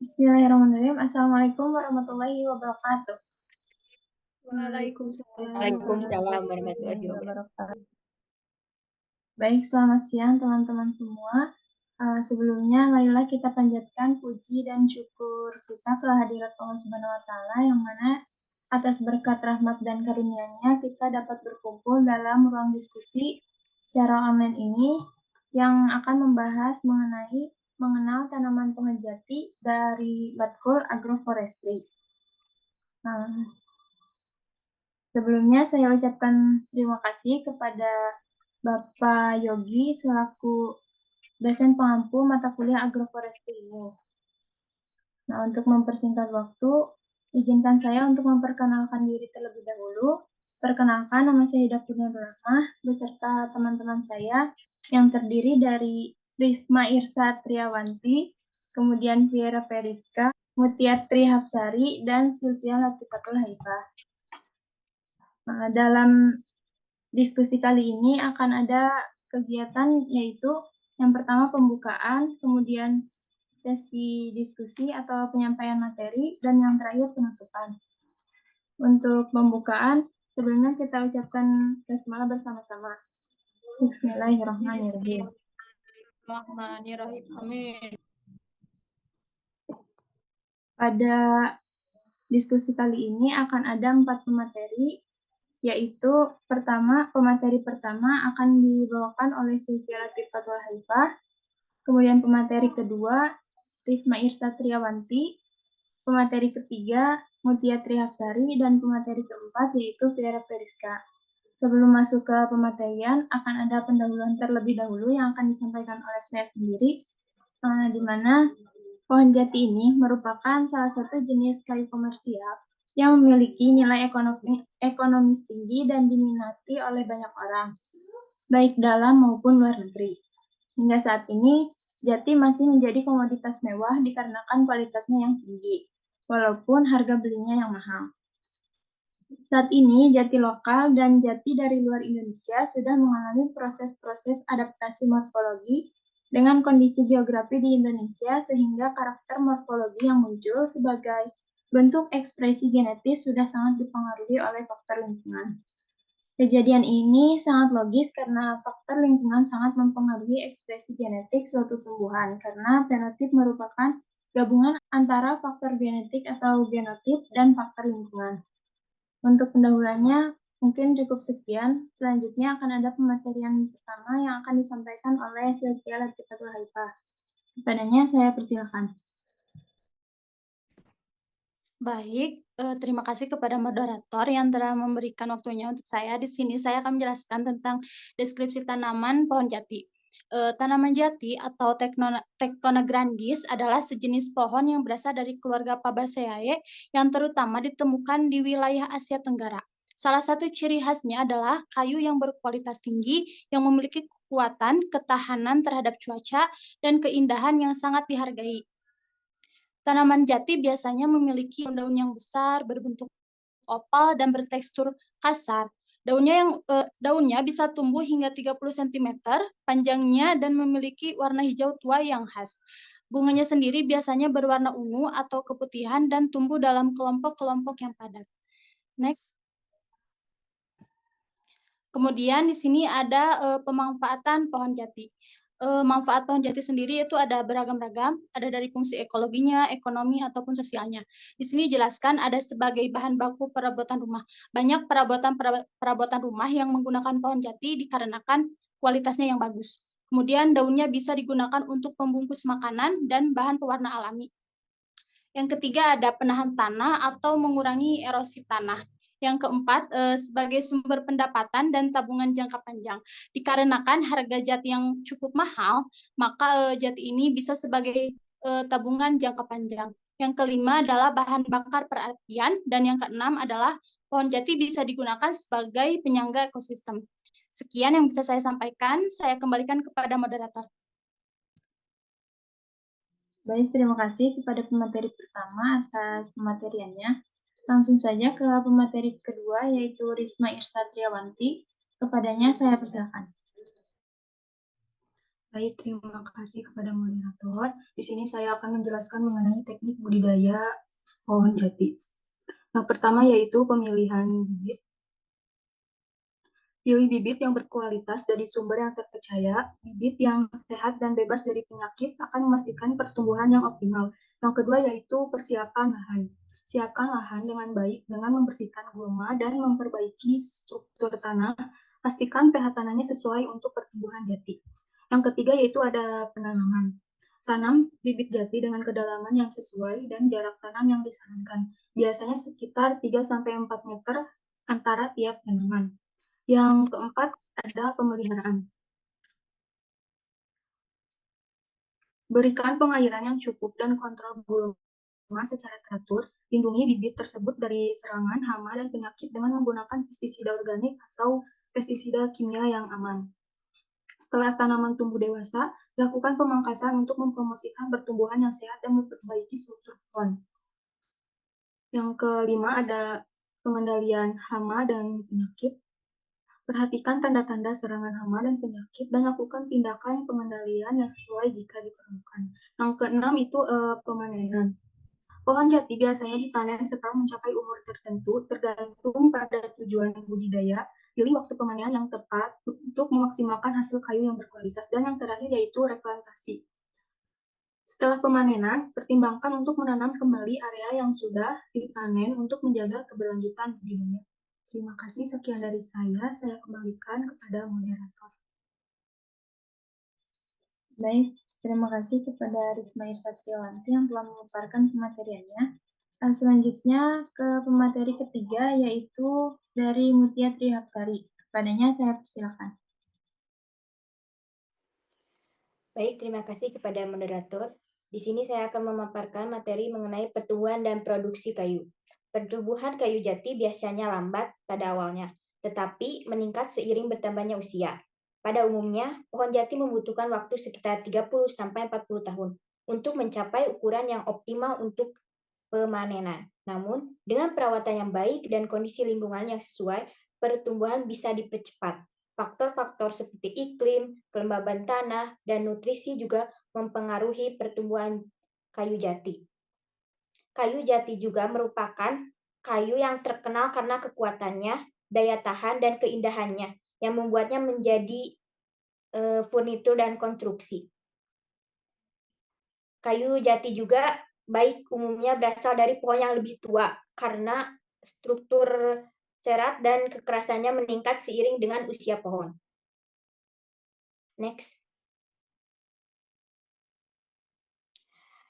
Bismillahirrahmanirrahim. Assalamualaikum warahmatullahi wabarakatuh. Waalaikumsalam warahmatullahi wabarakatuh. Baik, selamat siang teman-teman semua. Sebelumnya, marilah kita panjatkan puji dan syukur kita ke hadirat Allah Subhanahu wa Ta'ala, yang mana atas berkat rahmat dan karunia-Nya kita dapat berkumpul dalam ruang diskusi secara online ini yang akan membahas mengenal tanaman pohon jati dari Matkul Agroforestry. Sebelumnya saya ucapkan terima kasih kepada Bapak Yogi selaku dosen pengampu mata kuliah agroforestry ini. Nah, untuk mempersingkat waktu, izinkan saya untuk memperkenalkan diri terlebih dahulu. Perkenalkan, nama saya Daphne Rahmah beserta teman-teman saya yang terdiri dari Risma Irsa Triawanti, kemudian Viera Periska, Mutia Trihapsari, dan Sylvia Latifatul Haifah. Dalam diskusi kali ini akan ada kegiatan, yaitu yang pertama pembukaan, kemudian sesi diskusi atau penyampaian materi, dan yang terakhir penutupan. Untuk pembukaan, sebelumnya kita ucapkan basmalah bersama-sama. Bismillahirrahmanirrahim. Amin. Pada diskusi kali ini akan ada 4 pemateri, yaitu pemateri pertama akan dibawakan oleh Sylvia Latifatul Haifah, kemudian pemateri kedua Risma Irsa Triawanti, pemateri ketiga Mutia Trihapsari, dan pemateri keempat yaitu Viera Periska. Sebelum masuk ke pematerian, akan ada pendahuluan terlebih dahulu yang akan disampaikan oleh saya sendiri, di mana pohon jati ini merupakan salah satu jenis kayu komersial yang memiliki nilai ekonomis tinggi dan diminati oleh banyak orang, baik dalam maupun luar negeri. Hingga saat ini, jati masih menjadi komoditas mewah dikarenakan kualitasnya yang tinggi, walaupun harga belinya yang mahal. Saat ini, jati lokal dan jati dari luar Indonesia sudah mengalami proses-proses adaptasi morfologi dengan kondisi geografi di Indonesia, sehingga karakter morfologi yang muncul sebagai bentuk ekspresi genetis sudah sangat dipengaruhi oleh faktor lingkungan. Kejadian ini sangat logis karena faktor lingkungan sangat mempengaruhi ekspresi genetik suatu tumbuhan, karena fenotip merupakan gabungan antara faktor genetik atau genotip dan faktor lingkungan. Untuk pendahuluannya mungkin cukup sekian. Selanjutnya akan ada pematerian pertama yang akan disampaikan oleh Sylvia Latifatul Haifah. Kepadanya saya persilakan. Baik, terima kasih kepada moderator yang telah memberikan waktunya untuk saya. Di sini saya akan menjelaskan tentang deskripsi tanaman pohon jati. Tanaman jati atau Tectona grandis adalah sejenis pohon yang berasal dari keluarga Fabaceae yang terutama ditemukan di wilayah Asia Tenggara. Salah satu ciri khasnya adalah kayu yang berkualitas tinggi yang memiliki kekuatan, ketahanan terhadap cuaca, dan keindahan yang sangat dihargai. Tanaman jati biasanya memiliki daun yang besar, berbentuk opal, dan bertekstur kasar. Daunnya bisa tumbuh hingga 30 cm panjangnya dan memiliki warna hijau tua yang khas. Bunganya sendiri biasanya berwarna ungu atau keputihan dan tumbuh dalam kelompok-kelompok yang padat. Next. Kemudian di sini ada pemanfaatan pohon jati. Manfaat pohon jati sendiri itu ada beragam-ragam, ada dari fungsi ekologinya, ekonomi, ataupun sosialnya. Di sini dijelaskan ada sebagai bahan baku perabotan rumah. Banyak perabotan rumah yang menggunakan pohon jati dikarenakan kualitasnya yang bagus. Kemudian daunnya bisa digunakan untuk pembungkus makanan dan bahan pewarna alami. Yang ketiga ada penahan tanah atau mengurangi erosi tanah. Yang keempat, sebagai sumber pendapatan dan tabungan jangka panjang. Dikarenakan harga jati yang cukup mahal, maka jati ini bisa sebagai tabungan jangka panjang. Yang kelima adalah bahan bakar perapian, dan yang keenam adalah pohon jati bisa digunakan sebagai penyangga ekosistem. Sekian yang bisa saya sampaikan, saya kembalikan kepada moderator. Baik, terima kasih kepada pemateri pertama atas pemateriannya. Langsung saja ke pemateri kedua, yaitu Risma Irsa Triawanti. Kepadanya saya persilakan. Baik, terima kasih kepada moderator. Di sini saya akan menjelaskan mengenai teknik budidaya pohon jati. Yang pertama yaitu pemilihan bibit. Pilih bibit yang berkualitas dari sumber yang terpercaya. Bibit yang sehat dan bebas dari penyakit akan memastikan pertumbuhan yang optimal. Yang kedua yaitu persiapan lahan. Siapkan lahan dengan baik dengan membersihkan gulma dan memperbaiki struktur tanah. Pastikan pH tanahnya sesuai untuk pertumbuhan jati. Yang ketiga yaitu ada penanaman. Tanam bibit jati dengan kedalaman yang sesuai dan jarak tanam yang disarankan. Biasanya sekitar 3-4 meter antara tiap tanaman. Yang keempat ada pemeliharaan. Berikan pengairan yang cukup dan kontrol gulma secara teratur. Lindungi bibit tersebut dari serangan hama dan penyakit dengan menggunakan pestisida organik atau pestisida kimia yang aman. Setelah tanaman tumbuh dewasa, lakukan pemangkasan untuk mempromosikan pertumbuhan yang sehat dan memperbaiki struktur pohon. Yang kelima ada pengendalian hama dan penyakit. Perhatikan tanda-tanda serangan hama dan penyakit dan lakukan tindakan pengendalian yang sesuai jika diperlukan. Yang keenam itu pemanenan. Pohon jati biasanya dipanen setelah mencapai umur tertentu, tergantung pada tujuan budidaya. Pilih waktu pemanenan yang tepat untuk memaksimalkan hasil kayu yang berkualitas. Dan yang terakhir yaitu replantasi. Setelah pemanenan, pertimbangkan untuk menanam kembali area yang sudah dipanen untuk menjaga keberlanjutan budidaya. Terima kasih, sekian dari saya kembalikan kepada moderator. Baik, terima kasih kepada Risma Irsatriawanti yang telah memaparkan pemateriannya. Selanjutnya ke pemateri ketiga, yaitu dari Mutia Trihapsari. Kepadanya saya persilakan. Baik, terima kasih kepada moderator. Di sini saya akan memaparkan materi mengenai pertumbuhan dan produksi kayu. Pertumbuhan kayu jati biasanya lambat pada awalnya, tetapi meningkat seiring bertambahnya usia. Pada umumnya, pohon jati membutuhkan waktu sekitar 30-40 tahun untuk mencapai ukuran yang optimal untuk pemanenan. Namun, dengan perawatan yang baik dan kondisi lingkungan yang sesuai, pertumbuhan bisa dipercepat. Faktor-faktor seperti iklim, kelembaban tanah, dan nutrisi juga mempengaruhi pertumbuhan kayu jati. Kayu jati juga merupakan kayu yang terkenal karena kekuatannya, daya tahan, dan keindahannya, yang membuatnya menjadi furnitur dan konstruksi. Kayu jati juga baik umumnya berasal dari pohon yang lebih tua, karena struktur serat dan kekerasannya meningkat seiring dengan usia pohon. Next.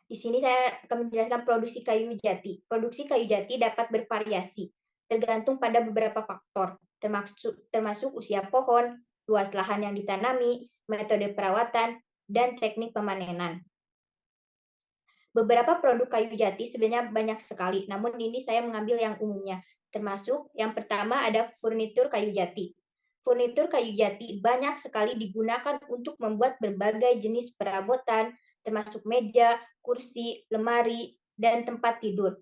Di sini saya akan menjelaskan produksi kayu jati. Produksi kayu jati dapat bervariasi, tergantung pada beberapa faktor, termasuk usia pohon, luas lahan yang ditanami, metode perawatan, dan teknik pemanenan. Beberapa produk kayu jati sebenarnya banyak sekali, namun ini saya mengambil yang umumnya, termasuk yang pertama ada furnitur kayu jati. Furnitur kayu jati banyak sekali digunakan untuk membuat berbagai jenis perabotan, termasuk meja, kursi, lemari, dan tempat tidur.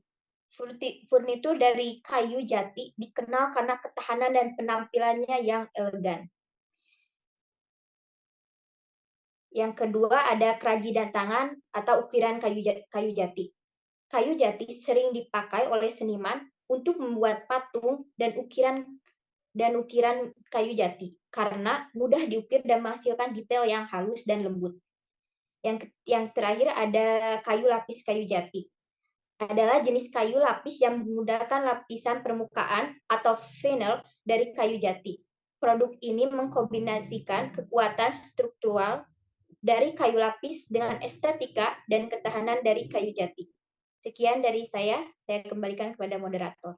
Furnitur dari kayu jati dikenal karena ketahanan dan penampilannya yang elegan. Yang kedua ada kerajinan tangan atau ukiran kayu jati. Kayu jati sering dipakai oleh seniman untuk membuat patung dan ukiran kayu jati karena mudah diukir dan menghasilkan detail yang halus dan lembut. Yang terakhir ada kayu lapis kayu jati. Adalah jenis kayu lapis yang menggunakan lapisan permukaan atau vinyl dari kayu jati. Produk ini mengkombinasikan kekuatan struktural dari kayu lapis dengan estetika dan ketahanan dari kayu jati. Sekian dari saya kembalikan kepada moderator.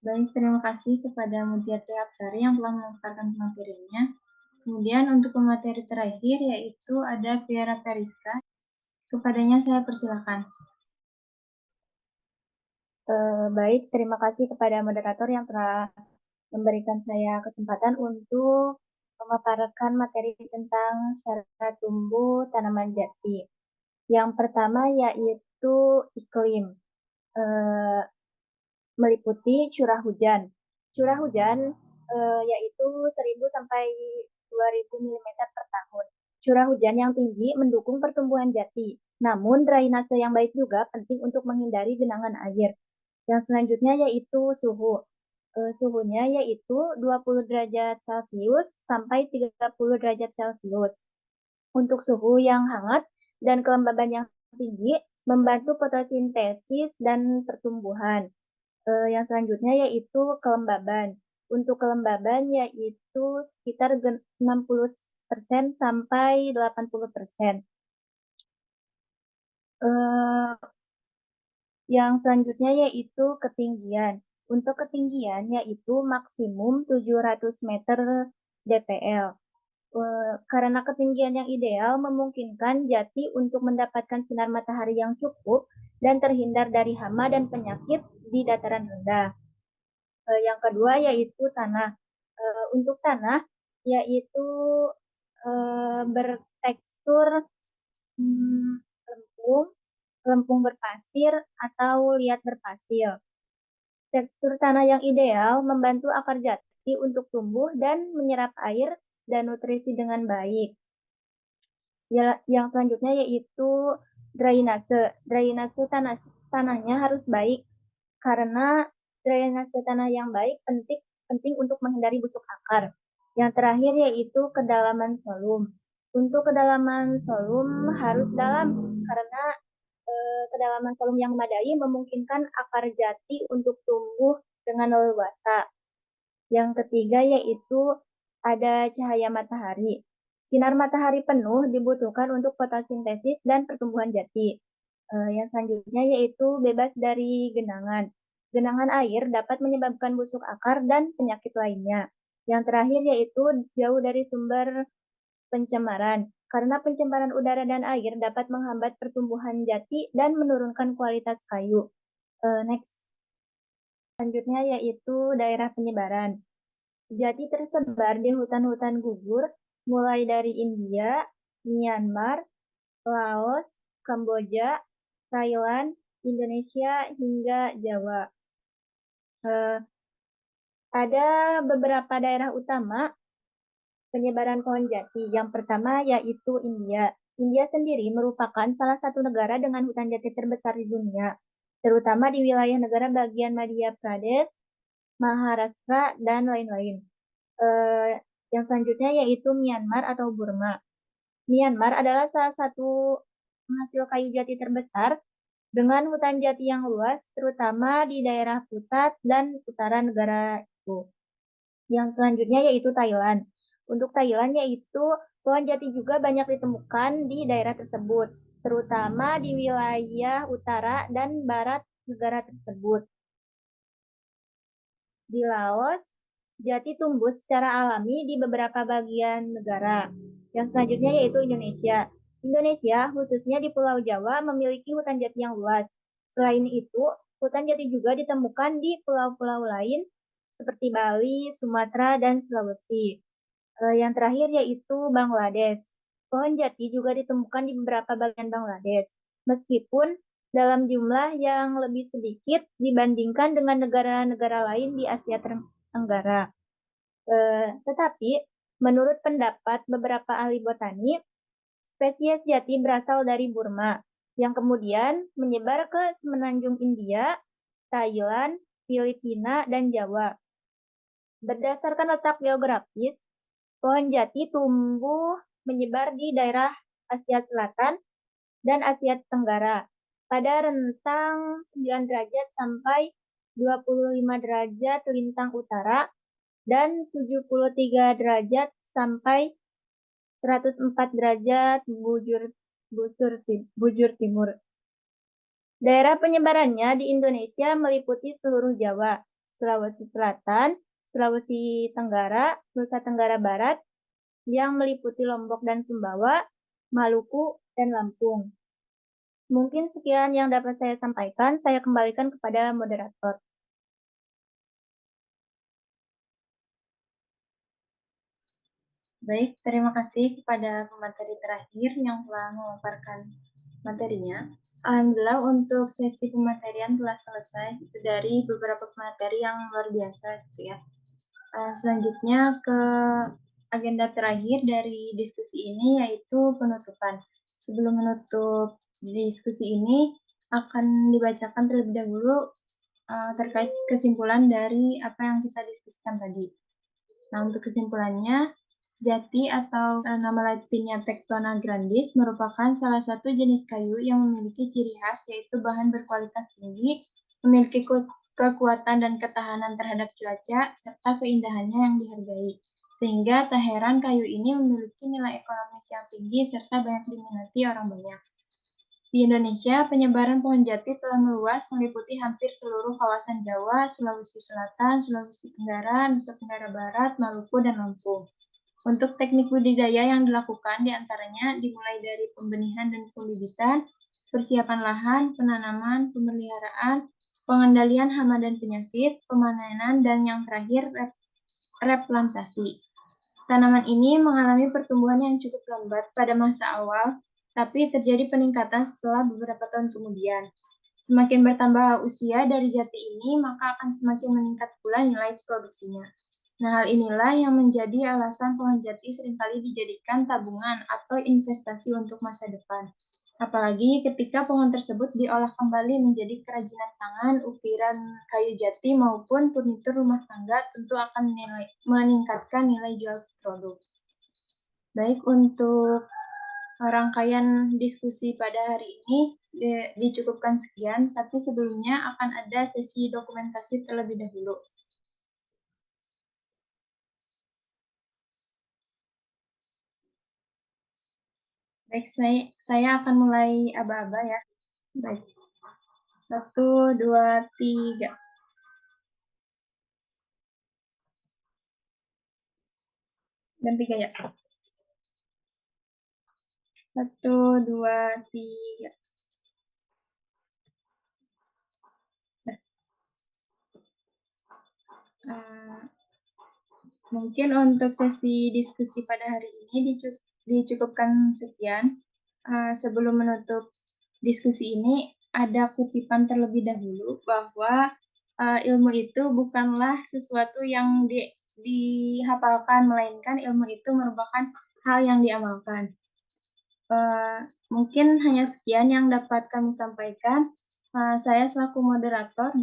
Baik, terima kasih kepada Mutia Trihapsari yang telah memaparkan materinya. Kemudian untuk pemateri terakhir yaitu ada Piera Periska. Kepadanya saya persilakan. Baik, terima kasih kepada moderator yang telah memberikan saya kesempatan untuk memaparkan materi tentang cara tumbuh tanaman jati. Yang pertama yaitu iklim, meliputi curah hujan. Curah hujan yaitu 1000 sampai 2.000 mm per tahun. Curah hujan yang tinggi mendukung pertumbuhan jati. Namun, drainase yang baik juga penting untuk menghindari genangan air. Yang selanjutnya yaitu suhu. Suhunya yaitu 20 derajat Celcius sampai 30 derajat Celcius. Untuk suhu yang hangat dan kelembaban yang tinggi membantu fotosintesis dan pertumbuhan. Yang selanjutnya yaitu kelembaban. Untuk kelembaban yaitu sekitar 60% sampai 80%. Yang selanjutnya yaitu ketinggian. Untuk ketinggian yaitu maksimum 700 meter dpl. Karena ketinggian yang ideal memungkinkan jati untuk mendapatkan sinar matahari yang cukup dan terhindar dari hama dan penyakit di dataran rendah. Yang kedua yaitu tanah. Untuk tanah yaitu bertekstur lempung berpasir atau liat berpasir. Tekstur tanah yang ideal membantu akar jati untuk tumbuh dan menyerap air dan nutrisi dengan baik. Yang selanjutnya yaitu drainase. Drainase tanahnya harus baik karena drainase tanah yang baik penting untuk menghindari busuk akar. Yang terakhir yaitu kedalaman solum. Untuk kedalaman solum harus dalam karena kedalaman solum yang memadai memungkinkan akar jati untuk tumbuh dengan leluasa. Yang ketiga yaitu ada cahaya matahari. Sinar matahari penuh dibutuhkan untuk fotosintesis dan pertumbuhan jati. Yang selanjutnya yaitu bebas dari genangan. Genangan air dapat menyebabkan busuk akar dan penyakit lainnya. Yang terakhir yaitu jauh dari sumber pencemaran. Karena pencemaran udara dan air dapat menghambat pertumbuhan jati dan menurunkan kualitas kayu. Next. Selanjutnya yaitu daerah penyebaran. Jati tersebar di hutan-hutan gugur mulai dari India, Myanmar, Laos, Kamboja, Thailand, Indonesia, hingga Jawa. Ada beberapa daerah utama penyebaran pohon jati. Yang pertama yaitu India. India sendiri merupakan salah satu negara dengan hutan jati terbesar di dunia, terutama di wilayah negara bagian Madhya Pradesh, Maharashtra, dan lain-lain. Yang selanjutnya yaitu Myanmar atau Burma. Myanmar adalah salah satu penghasil kayu jati terbesar dengan hutan jati yang luas, terutama di daerah pusat dan utara negara itu. Yang selanjutnya yaitu Thailand. Untuk Thailand yaitu pohon jati juga banyak ditemukan di daerah tersebut, terutama di wilayah utara dan barat negara tersebut. Di Laos, jati tumbuh secara alami di beberapa bagian negara. Yang selanjutnya yaitu Indonesia. Indonesia, khususnya di Pulau Jawa, memiliki hutan jati yang luas. Selain itu, hutan jati juga ditemukan di pulau-pulau lain seperti Bali, Sumatera, dan Sulawesi. Yang terakhir yaitu Bangladesh. Pohon jati juga ditemukan di beberapa bagian Bangladesh. Meskipun dalam jumlah yang lebih sedikit dibandingkan dengan negara-negara lain di Asia Tenggara. Tetapi, menurut pendapat beberapa ahli botani, spesies jati berasal dari Burma, yang kemudian menyebar ke semenanjung India, Thailand, Filipina, dan Jawa. Berdasarkan letak geografis, pohon jati tumbuh menyebar di daerah Asia Selatan dan Asia Tenggara pada rentang 9 derajat sampai 25 derajat lintang utara dan 73 derajat sampai 104 derajat bujur timur. Daerah penyebarannya di Indonesia meliputi seluruh Jawa, Sulawesi Selatan, Sulawesi Tenggara, Nusa Tenggara Barat, yang meliputi Lombok dan Sumbawa, Maluku, dan Lampung. Mungkin sekian yang dapat saya sampaikan. Saya kembalikan kepada moderator. Baik, terima kasih kepada pemateri terakhir yang telah memaparkan materinya. Alhamdulillah untuk sesi pematerian telah selesai dari beberapa pemateri yang luar biasa gitu ya. Selanjutnya agenda terakhir dari diskusi ini yaitu penutupan. Sebelum menutup diskusi ini akan dibacakan terlebih dahulu terkait kesimpulan dari apa yang kita diskusikan tadi. Nah, untuk kesimpulannya, jati atau nama latinnya Tectona grandis merupakan salah satu jenis kayu yang memiliki ciri khas yaitu bahan berkualitas tinggi, memiliki kekuatan dan ketahanan terhadap cuaca, serta keindahannya yang dihargai. Sehingga tak heran kayu ini memiliki nilai ekonomis yang tinggi serta banyak diminati orang banyak. Di Indonesia, penyebaran pohon jati telah meluas meliputi hampir seluruh kawasan Jawa, Sulawesi Selatan, Sulawesi Tenggara, Nusa Tenggara Barat, Maluku, dan Lampung. Untuk teknik budidaya yang dilakukan diantaranya dimulai dari pembenihan dan pembibitan, persiapan lahan, penanaman, pemeliharaan, pengendalian hama dan penyakit, pemanenan, dan yang terakhir replantasi. Tanaman ini mengalami pertumbuhan yang cukup lambat pada masa awal, tapi terjadi peningkatan setelah beberapa tahun kemudian. Semakin bertambah usia dari jati ini, maka akan semakin meningkat pula nilai produksinya. Nah, hal inilah yang menjadi alasan pohon jati seringkali dijadikan tabungan atau investasi untuk masa depan. Apalagi ketika pohon tersebut diolah kembali menjadi kerajinan tangan, ukiran kayu jati maupun furnitur rumah tangga tentu akan meningkatkan nilai jual produk. Baik, untuk rangkaian diskusi pada hari ini dicukupkan sekian, tapi sebelumnya akan ada sesi dokumentasi terlebih dahulu. Baik, saya akan mulai aba-aba ya. Baik. 1, 2, 3. Dan 3 ya. 1, 2, 3. Mungkin untuk sesi diskusi pada hari ini dicukupkan sekian. Sebelum menutup diskusi ini, ada kutipan terlebih dahulu bahwa ilmu itu bukanlah sesuatu yang dihafalkan, melainkan ilmu itu merupakan hal yang diamalkan. Mungkin hanya sekian yang dapat kami sampaikan. Saya selaku moderator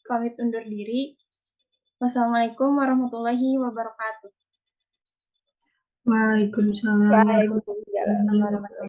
pamit undur diri. Wassalamualaikum warahmatullahi wabarakatuh. Waalaikumsalam warahmatullahi wabarakatuh.